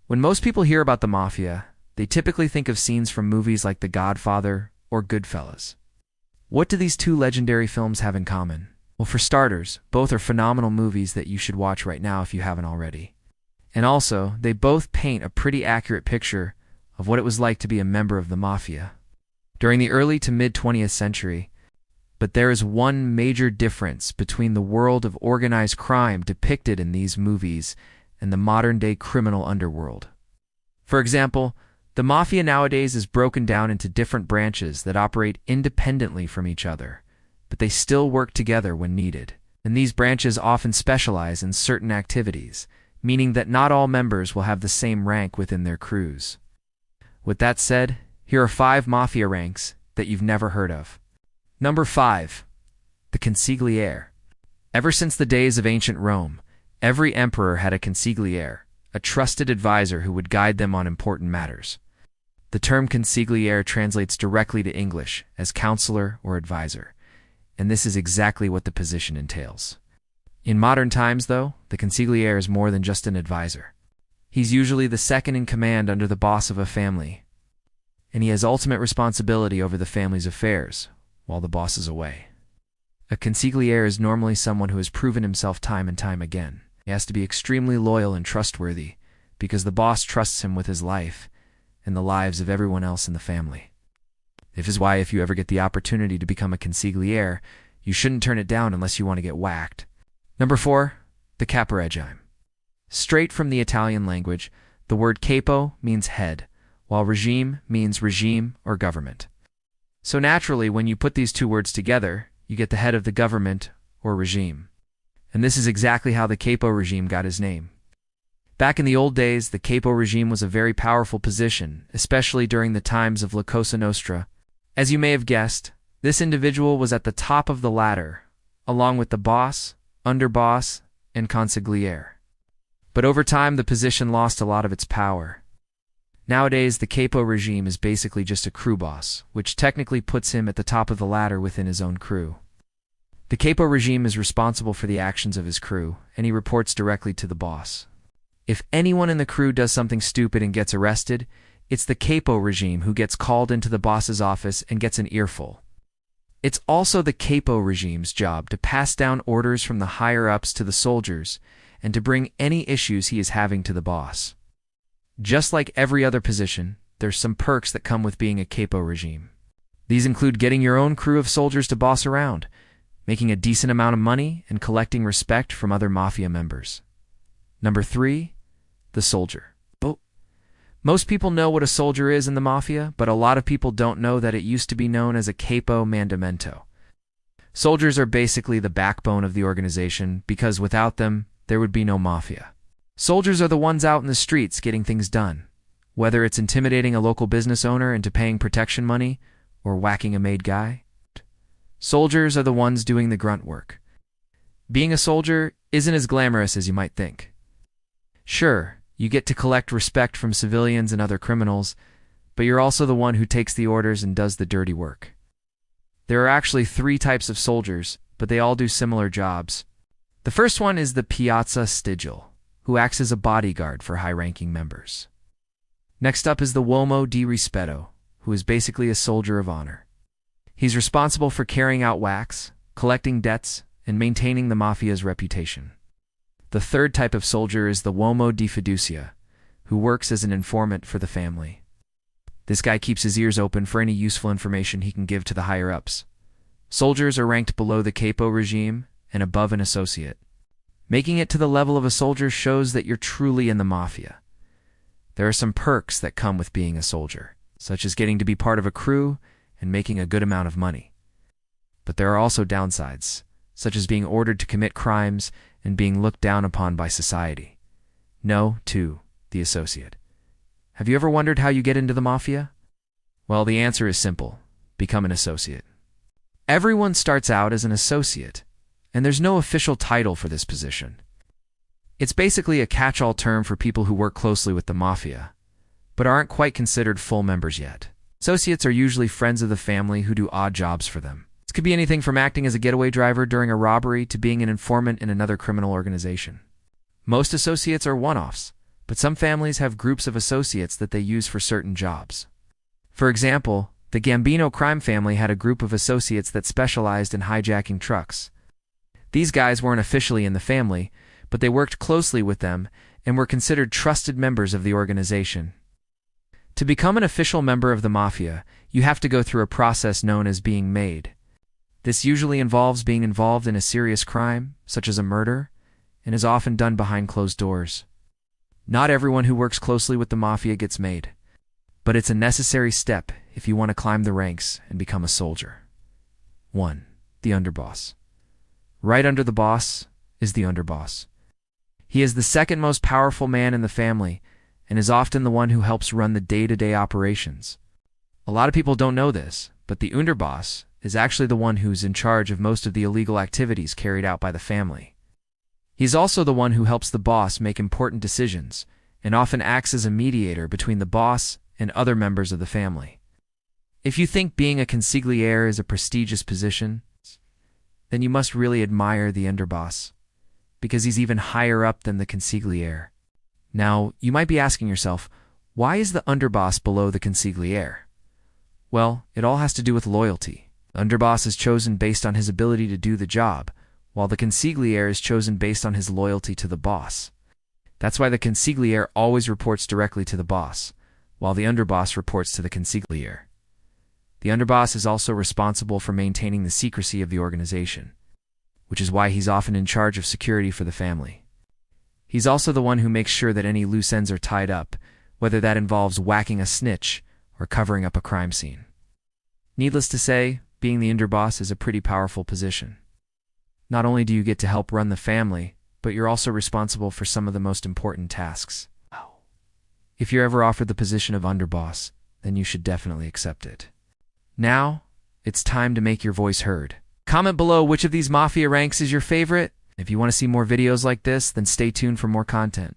When most people hear about the Mafia, they typically think of scenes from movies like The Godfather or Goodfellas. What do these two legendary films have in common? Well, for starters, both are phenomenal movies that you should watch right now if you haven't already. And also, they both paint a pretty accurate picture of what it was like to be a member of the Mafia during the early to mid-20th century. But there is one major difference between the world of organized crime depicted in these movies and the modern-day criminal underworld. For example, the Mafia nowadays is broken down into different branches that operate independently from each other, but they still work together when needed. And these branches often specialize in certain activities, meaning that not all members will have the same rank within their crews. With that said, here are 5 Mafia ranks that you've never heard of. Number 5. The Consigliere. Ever since the days of ancient Rome, every emperor had a consigliere, a trusted advisor who would guide them on important matters. The term consigliere translates directly to English as counselor or advisor, and this is exactly what the position entails. In modern times, though, the consigliere is more than just an advisor. He's usually the second in command under the boss of a family, and he has ultimate responsibility over the family's affairs while the boss is away. A consigliere is normally someone who has proven himself time and time again. He has to be extremely loyal and trustworthy because the boss trusts him with his life and the lives of everyone else in the family. This is why if you ever get the opportunity to become a consigliere, you shouldn't turn it down unless you want to get whacked. Number 4. The caporegime. Straight from the Italian language, the word capo means head, while regime means regime or government. So naturally, when you put these two words together, you get the head of the government or regime. And this is exactly how the capo regime got his name. Back in the old days, the capo regime was a very powerful position, especially during the times of La Cosa Nostra. As you may have guessed, this individual was at the top of the ladder, along with the boss, underboss, and consigliere. But over time, the position lost a lot of its power. Nowadays, the capo regime is basically just a crew boss, which technically puts him at the top of the ladder within his own crew. The capo regime is responsible for the actions of his crew, and he reports directly to the boss. If anyone in the crew does something stupid and gets arrested, it's the capo regime who gets called into the boss's office and gets an earful. It's also the capo regime's job to pass down orders from the higher-ups to the soldiers and to bring any issues he is having to the boss. Just like every other position, there's some perks that come with being a capo regime. These include getting your own crew of soldiers to boss around, making a decent amount of money, and collecting respect from other Mafia members. Number 3. The soldier. Most people know what a soldier is in the Mafia, but a lot of people don't know that it used to be known as a capo mandamento. Soldiers are basically the backbone of the organization because without them, there would be no Mafia. Soldiers are the ones out in the streets getting things done, whether it's intimidating a local business owner into paying protection money or whacking a made guy. Soldiers are the ones doing the grunt work. Being a soldier isn't as glamorous as you might think. Sure, you get to collect respect from civilians and other criminals, but you're also the one who takes the orders and does the dirty work. There are actually 3 types of soldiers, but they all do similar jobs. The first one is the Piazza Stigil, who acts as a bodyguard for high-ranking members. Next up is the Uomo di Rispetto, who is basically a soldier of honor. He's responsible for carrying out whacks, collecting debts, and maintaining the Mafia's reputation. The third type of soldier is the Uomo di Fiducia, who works as an informant for the family. This guy keeps his ears open for any useful information he can give to the higher-ups. Soldiers are ranked below the capo regime and above an associate. Making it to the level of a soldier shows that you're truly in the Mafia. There are some perks that come with being a soldier, such as getting to be part of a crew and making a good amount of money. But there are also downsides, such as being ordered to commit crimes and being looked down upon by society. No to the associate. Have you ever wondered how you get into the Mafia? Well, the answer is simple. Become an associate. Everyone starts out as an associate, and there's no official title for this position. It's basically a catch-all term for people who work closely with the Mafia, but aren't quite considered full members yet. Associates are usually friends of the family who do odd jobs for them. This could be anything from acting as a getaway driver during a robbery to being an informant in another criminal organization. Most associates are one-offs, but some families have groups of associates that they use for certain jobs. For example, the Gambino crime family had a group of associates that specialized in hijacking trucks. These guys weren't officially in the family, but they worked closely with them and were considered trusted members of the organization. To become an official member of the Mafia, you have to go through a process known as being made. This usually involves being involved in a serious crime, such as a murder, and is often done behind closed doors. Not everyone who works closely with the Mafia gets made, but it's a necessary step if you want to climb the ranks and become a soldier. 1. The Underboss. Right under the boss is the Underboss. He is the second most powerful man in the family and is often the one who helps run the day-to-day operations. A lot of people don't know this, but the Underboss is actually the one who's in charge of most of the illegal activities carried out by the family. He's also the one who helps the boss make important decisions and often acts as a mediator between the boss and other members of the family. If you think being a consigliere is a prestigious position, then you must really admire the Underboss, because he's even higher up than the consigliere. Now, you might be asking yourself, why is the Underboss below the consigliere? Well, it all has to do with loyalty. The Underboss is chosen based on his ability to do the job, while the consigliere is chosen based on his loyalty to the boss. That's why the consigliere always reports directly to the boss, while the Underboss reports to the consigliere. The Underboss is also responsible for maintaining the secrecy of the organization, which is why he's often in charge of security for the family. He's also the one who makes sure that any loose ends are tied up, whether that involves whacking a snitch or covering up a crime scene. Needless to say, being the Underboss is a pretty powerful position. Not only do you get to help run the family, but you're also responsible for some of the most important tasks. If you're ever offered the position of Underboss, then you should definitely accept it. Now, it's time to make your voice heard. Comment below which of these Mafia ranks is your favorite. If you want to see more videos like this, then stay tuned for more content.